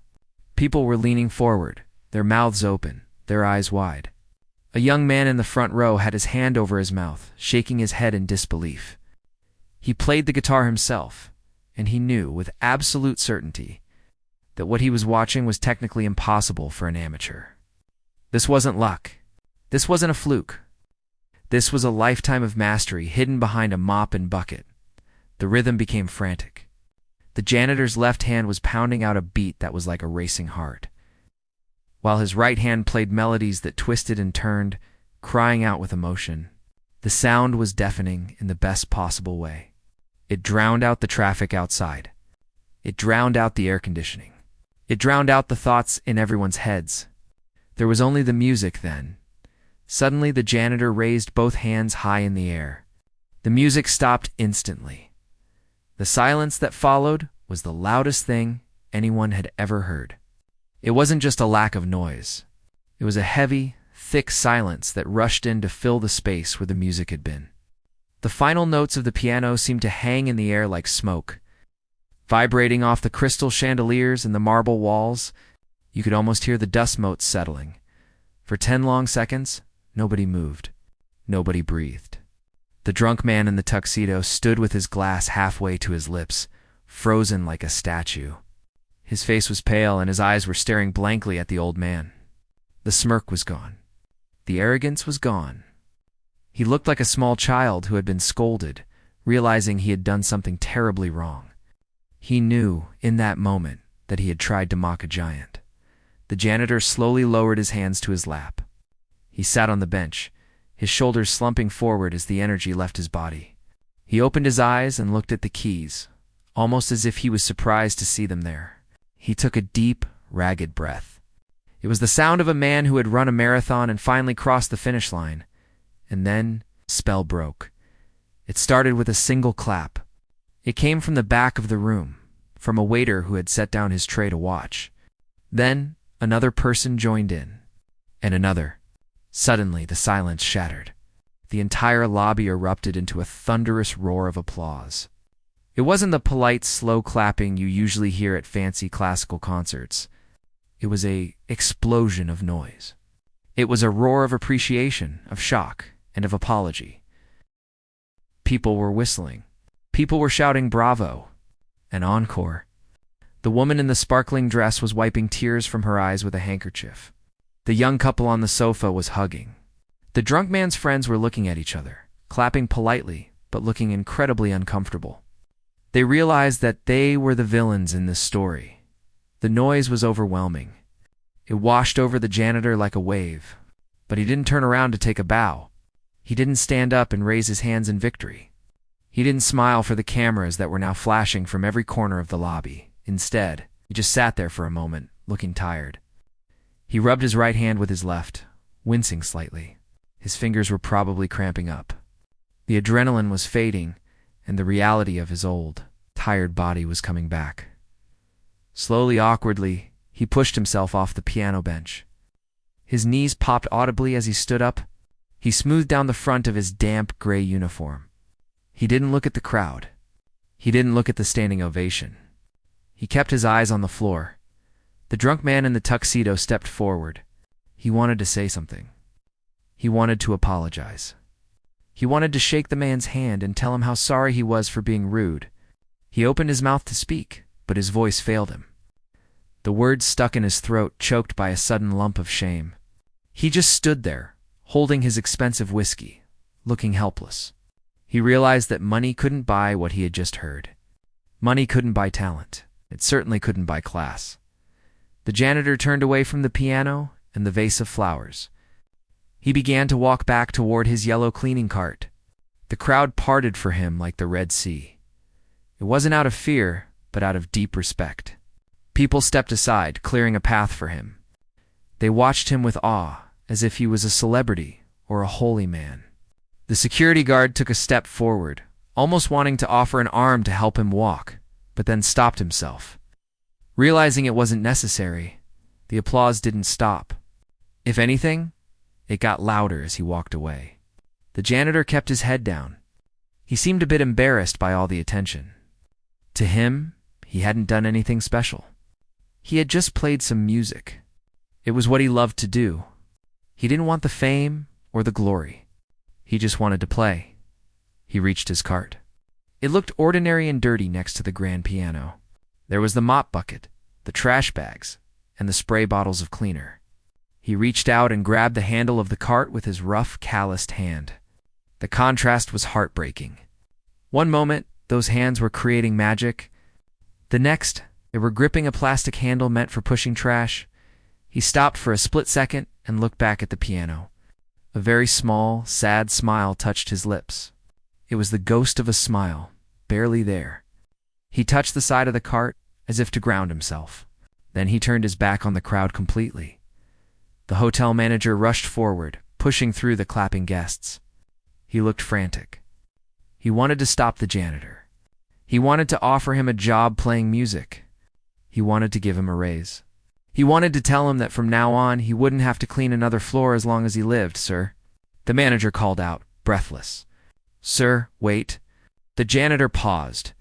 People were leaning forward, their mouths open, their eyes wide. A young man in the front row had his hand over his mouth, shaking his head in disbelief. He played the guitar himself, and he knew with absolute certainty that what he was watching was technically impossible for an amateur. This wasn't luck. This wasn't a fluke. This was a lifetime of mastery hidden behind a mop and bucket. The rhythm became frantic. The janitor's left hand was pounding out a beat that was like a racing heart, while his right hand played melodies that twisted and turned, crying out with emotion. The sound was deafening in the best possible way. It drowned out the traffic outside. It drowned out the air conditioning. It drowned out the thoughts in everyone's heads. There was only the music then. Suddenly the janitor raised both hands high in the air. The music stopped instantly. The silence that followed was the loudest thing anyone had ever heard. It wasn't just a lack of noise. It was a heavy, thick silence that rushed in to fill the space where the music had been. The final notes of the piano seemed to hang in the air like smoke. Vibrating off the crystal chandeliers and the marble walls, you could almost hear the dust motes settling. For 10 long seconds, nobody moved. Nobody breathed. The drunk man in the tuxedo stood with his glass halfway to his lips, frozen like a statue. His face was pale and his eyes were staring blankly at the old man. The smirk was gone. The arrogance was gone. He looked like a small child who had been scolded, realizing he had done something terribly wrong. He knew, in that moment, that he had tried to mock a giant. The janitor slowly lowered his hands to his lap. He sat on the bench, his shoulders slumping forward as the energy left his body. He opened his eyes and looked at the keys, almost as if he was surprised to see them there. He took a deep, ragged breath. It was the sound of a man who had run a marathon and finally crossed the finish line. And then, spell broke. It started with a single clap. It came from the back of the room, from a waiter who had set down his tray to watch. Then, another person joined in, and another. Suddenly, the silence shattered. The entire lobby erupted into a thunderous roar of applause. It wasn't the polite, slow clapping you usually hear at fancy classical concerts. It was an explosion of noise. It was a roar of appreciation, of shock, and of apology. People were whistling. People were shouting bravo, an encore. The woman in the sparkling dress was wiping tears from her eyes with a handkerchief. The young couple on the sofa was hugging. The drunk man's friends were looking at each other, clapping politely, but looking incredibly uncomfortable. They realized that they were the villains in this story. The noise was overwhelming. It washed over the janitor like a wave, but he didn't turn around to take a bow. He didn't stand up and raise his hands in victory. He didn't smile for the cameras that were now flashing from every corner of the lobby. Instead, he just sat there for a moment, looking tired. He rubbed his right hand with his left, wincing slightly. His fingers were probably cramping up. The adrenaline was fading, and the reality of his old, tired body was coming back. Slowly, awkwardly, he pushed himself off the piano bench. His knees popped audibly as he stood up. He smoothed down the front of his damp gray uniform. He didn't look at the crowd. He didn't look at the standing ovation. He kept his eyes on the floor. The drunk man in the tuxedo stepped forward. He wanted to say something. He wanted to apologize. He wanted to shake the man's hand and tell him how sorry he was for being rude. He opened his mouth to speak, but his voice failed him. The words stuck in his throat, choked by a sudden lump of shame. He just stood there, holding his expensive whiskey, looking helpless. He realized that money couldn't buy what he had just heard. Money couldn't buy talent. It certainly couldn't buy class. The janitor turned away from the piano and the vase of flowers. He began to walk back toward his yellow cleaning cart. The crowd parted for him like the Red Sea. It wasn't out of fear, but out of deep respect. People stepped aside, clearing a path for him. They watched him with awe, as if he was a celebrity or a holy man. The security guard took a step forward, almost wanting to offer an arm to help him walk, but then stopped himself. Realizing it wasn't necessary, the applause didn't stop. If anything, it got louder as he walked away. The janitor kept his head down. He seemed a bit embarrassed by all the attention. To him, he hadn't done anything special. He had just played some music. It was what he loved to do. He didn't want the fame or the glory. He just wanted to play. He reached his cart. It looked ordinary and dirty next to the grand piano. There was the mop bucket, the trash bags, and the spray bottles of cleaner. He reached out and grabbed the handle of the cart with his rough, calloused hand. The contrast was heartbreaking. One moment, those hands were creating magic. The next, they were gripping a plastic handle meant for pushing trash. He stopped for a split second and looked back at the piano. A very small, sad smile touched his lips. It was the ghost of a smile, barely there. He touched the side of the cart as if to ground himself. Then he turned his back on the crowd completely. The hotel manager rushed forward, pushing through the clapping guests. He looked frantic. He wanted to stop the janitor. He wanted to offer him a job playing music. He wanted to give him a raise. He wanted to tell him that from now on he wouldn't have to clean another floor as long as he lived, sir. The manager called out, breathless. Sir, wait. The janitor paused.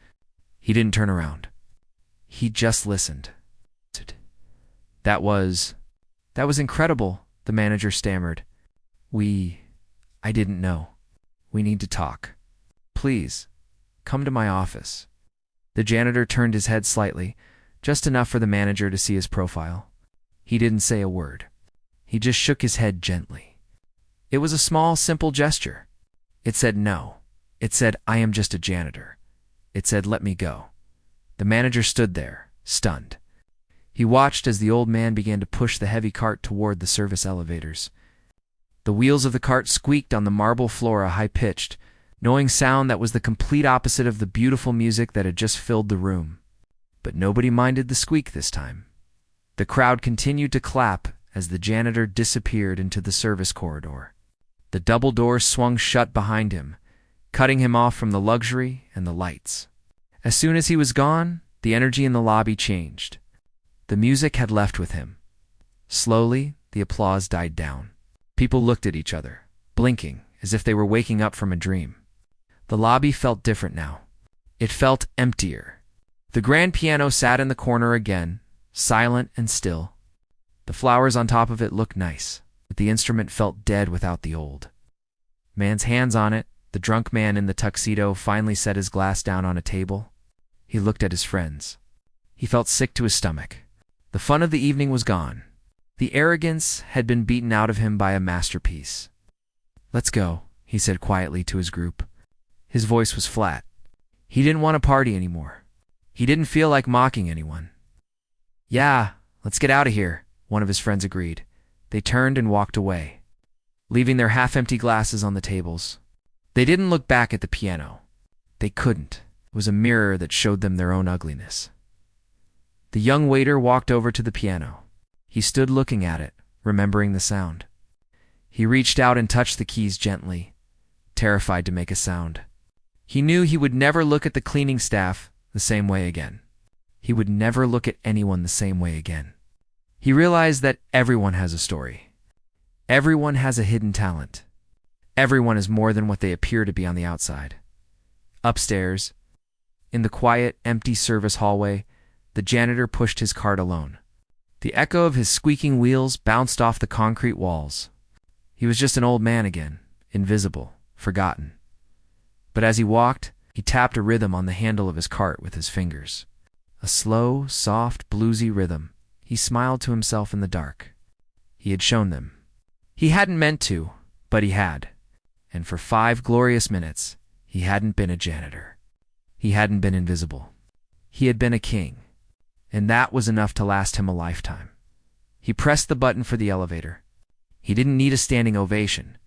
He didn't turn around. He just listened. That was incredible, the manager stammered. I didn't know. We need to talk. Please, come to my office. The janitor turned his head slightly, just enough for the manager to see his profile. He didn't say a word. He just shook his head gently. It was a small, simple gesture. It said no. It said, I am just a janitor. It said, let me go. The manager stood there, stunned. He watched as the old man began to push the heavy cart toward the service elevators. The wheels of the cart squeaked on the marble floor, a high-pitched, knowing sound that was the complete opposite of the beautiful music that had just filled the room. But nobody minded the squeak this time. The crowd continued to clap as the janitor disappeared into the service corridor. The double doors swung shut behind him, cutting him off from the luxury and the lights. As soon as he was gone, the energy in the lobby changed. The music had left with him. Slowly, the applause died down. People looked at each other, blinking as if they were waking up from a dream. The lobby felt different now. It felt emptier. The grand piano sat in the corner again, silent and still. The flowers on top of it looked nice, but the instrument felt dead without the old man's hands on it. The drunk man in the tuxedo finally set his glass down on a table. He looked at his friends. He felt sick to his stomach. The fun of the evening was gone. The arrogance had been beaten out of him by a masterpiece. Let's go, he said quietly to his group. His voice was flat. He didn't want to party anymore. He didn't feel like mocking anyone. Yeah, let's get out of here, one of his friends agreed. They turned and walked away, leaving their half-empty glasses on the tables. They didn't look back at the piano. They couldn't. It was a mirror that showed them their own ugliness. The young waiter walked over to the piano. He stood looking at it, remembering the sound. He reached out and touched the keys gently, terrified to make a sound. He knew he would never look at the cleaning staff the same way again. He would never look at anyone the same way again. He realized that everyone has a story. Everyone has a hidden talent. Everyone is more than what they appear to be on the outside. Upstairs, in the quiet, empty service hallway, the janitor pushed his cart alone. The echo of his squeaking wheels bounced off the concrete walls. He was just an old man again, invisible, forgotten. But as he walked, he tapped a rhythm on the handle of his cart with his fingers. A slow, soft, bluesy rhythm. He smiled to himself in the dark. He had shown them. He hadn't meant to, but he had. And for 5 glorious minutes, he hadn't been a janitor. He hadn't been invisible. He had been a king. And that was enough to last him a lifetime. He pressed the button for the elevator. He didn't need a standing ovation.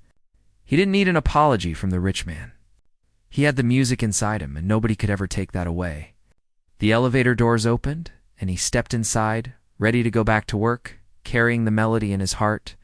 He didn't need an apology from the rich man. He had the music inside him, and nobody could ever take that away. The elevator doors opened, and he stepped inside, ready to go back to work, carrying the melody in his heart,